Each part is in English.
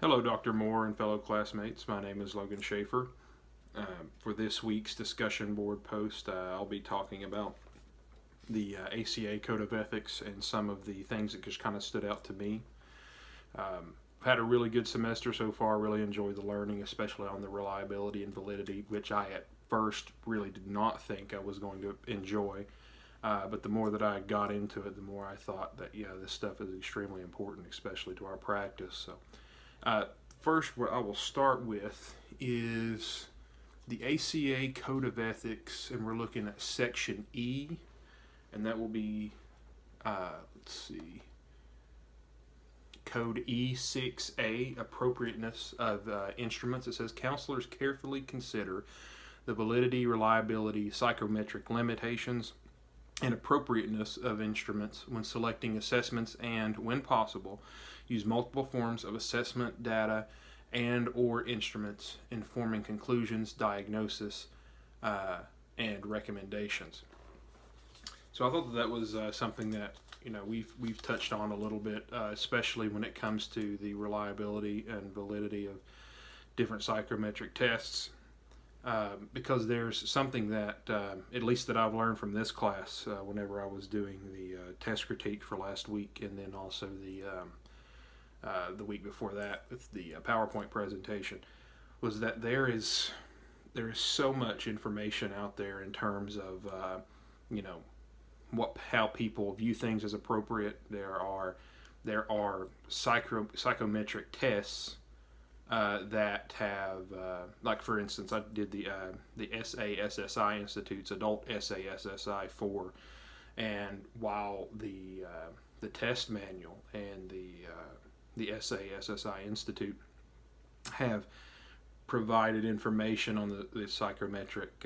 Hello, Dr. Moore and fellow classmates. My name is Logan Shaffer. For this week's discussion board post, I'll be talking about the ACA Code of Ethics and some of the things that just kind of stood out to me. I've had a really good semester so far, really enjoyed the learning, especially on the reliability and validity, which I at first really did not think I was going to enjoy. But the more that I got into it, the more I thought that, this stuff is extremely important, especially to our practice. So. First, what I will start with is the ACA Code of Ethics, and we're looking at Section E, and that will be, Code E6A, Appropriateness of Instruments. It says, counselors carefully consider the validity, reliability, psychometric limitations, and appropriateness of instruments when selecting assessments and, when possible, use multiple forms of assessment data and or instruments in forming conclusions, diagnosis, and recommendations. So I thought that was something that we've touched on a little bit, especially when it comes to the reliability and validity of different psychometric tests. Because there's something that, at least that I've learned from this class whenever I was doing the test critique for last week, and then also the week before that with the PowerPoint presentation, was that there is so much information out there in terms of how people view things as appropriate. There are psychometric tests that have, like for instance, I did the SASSI Institute's Adult SASSI 4, and while the test manual and the SASSI Institute have provided information on the psychometric,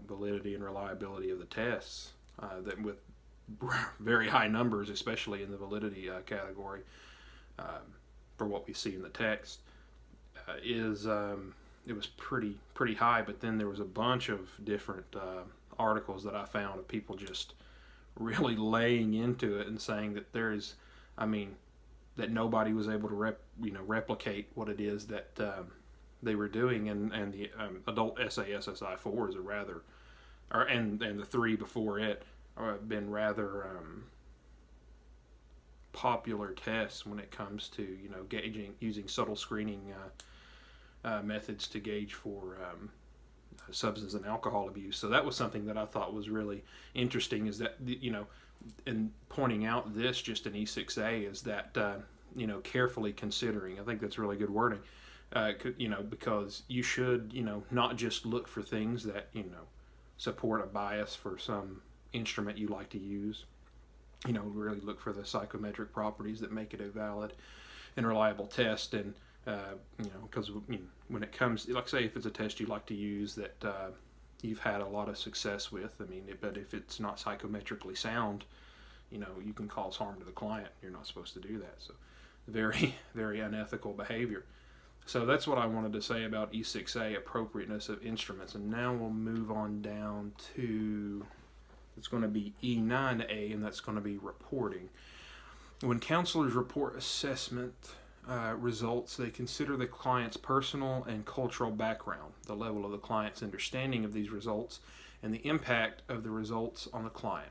validity and reliability of the tests, that with very high numbers, especially in the validity category, for what we see in the text, it was pretty high. But then there was a bunch of different articles that I found of people just really laying into it and saying that that nobody was able to replicate what it is that they were doing, and the adult SASSI 4 is and the 3 before it have been rather popular tests when it comes to using subtle screening methods to gauge for substance and alcohol abuse. So that was something that I thought was really interesting, is that in pointing out this just in E6A is that carefully considering. I think that's really good wording, because you should not just look for things that support a bias for some instrument you like to use. Really look for the psychometric properties that make it a valid and reliable test. And because when it comes, like say if it's a test you like to use that you've had a lot of success with, but if it's not psychometrically sound, you can cause harm to the client. You're not supposed to do that. So very, very unethical behavior. So that's what I wanted to say about E6A, appropriateness of instruments. And now we'll move on down to, it's going to be E9A, and that's going to be reporting. When counselors report assessment results, they consider the client's personal and cultural background, the level of the client's understanding of these results, and the impact of the results on the client.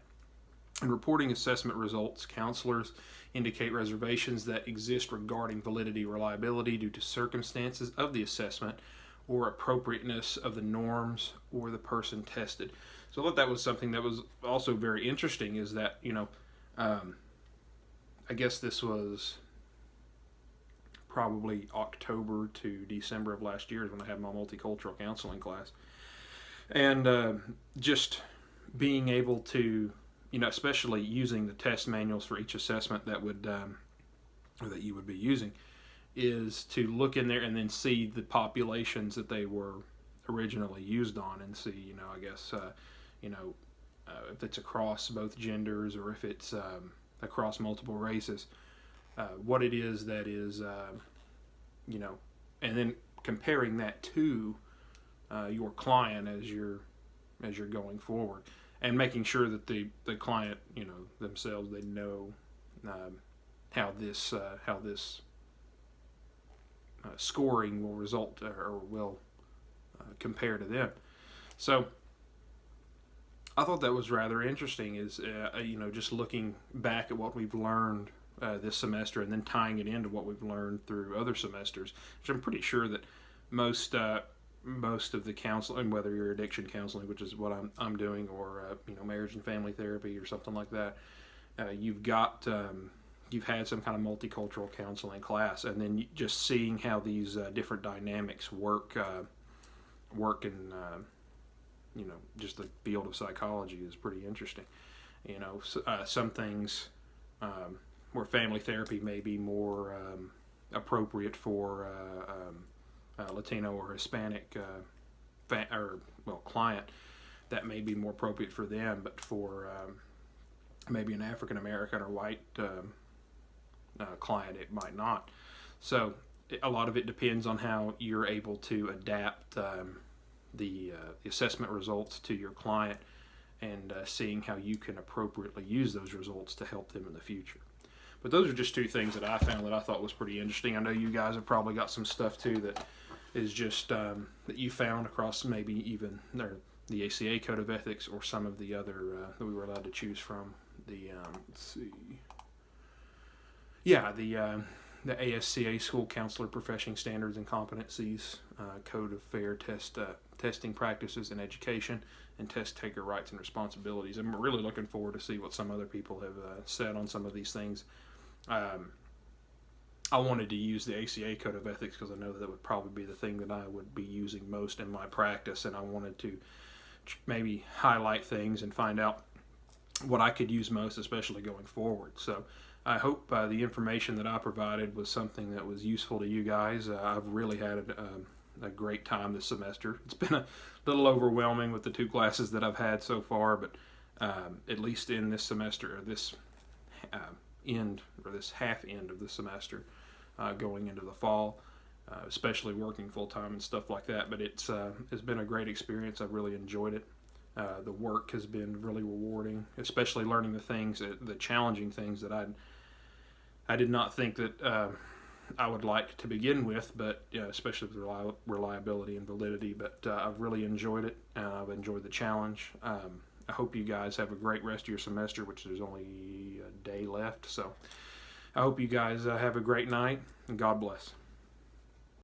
In reporting assessment results, counselors indicate reservations that exist regarding validity, reliability due to circumstances of the assessment or appropriateness of the norms or the person tested. So I thought that was something that was also very interesting, is that, I guess this was probably October to December of last year when I had my multicultural counseling class. And just being able to, especially using the test manuals for each assessment that you would be using, is to look in there and then see the populations that they were originally used on, and see, if it's across both genders or if it's across multiple races, what it is that is, and then comparing that to your client as you're going forward, and making sure that the client, themselves, they know how this scoring will result or will compare to them. So I thought that was rather interesting. Is just looking back at what we've learned this semester and then tying it into what we've learned through other semesters, which I'm pretty sure that most of the counseling, whether you're addiction counseling, which is what I'm doing, or marriage and family therapy or something like that, you've had some kind of multicultural counseling class, and then just seeing how these different dynamics work in just the field of psychology is pretty interesting. Some things where family therapy may be more appropriate for Latino or Hispanic client, that may be more appropriate for them, but for maybe an African American or white client, it might not. So a lot of it depends on how you're able to adapt the assessment results to your client, and seeing how you can appropriately use those results to help them in the future. But those are just two things that I found that I thought was pretty interesting. I know you guys have probably got some stuff too that is just that you found across maybe even the ACA Code of Ethics or some of the other that we were allowed to choose from. The ASCA School Counselor Profession Standards and Competencies, Code of Fair Testing Practices in Education, and Test Taker Rights and Responsibilities. I'm really looking forward to see what some other people have said on some of these things. I wanted to use the ACA Code of Ethics because I know that would probably be the thing that I would be using most in my practice, and I wanted to maybe highlight things and find out what I could use most, especially going forward. So I hope the information that I provided was something that was useful to you guys. I've really had a great time this semester. It's been a little overwhelming with the two classes that I've had so far, but at least in this semester, or this half end of the semester, going into the fall, especially working full time and stuff like that. But it's been a great experience. I've really enjoyed it. The work has been really rewarding, especially learning the challenging things that I did not think that I would like to begin with, but especially with reliability and validity. But I've really enjoyed it, and I've enjoyed the challenge. I hope you guys have a great rest of your semester, which there's only a day left. So I hope you guys have a great night, and God bless.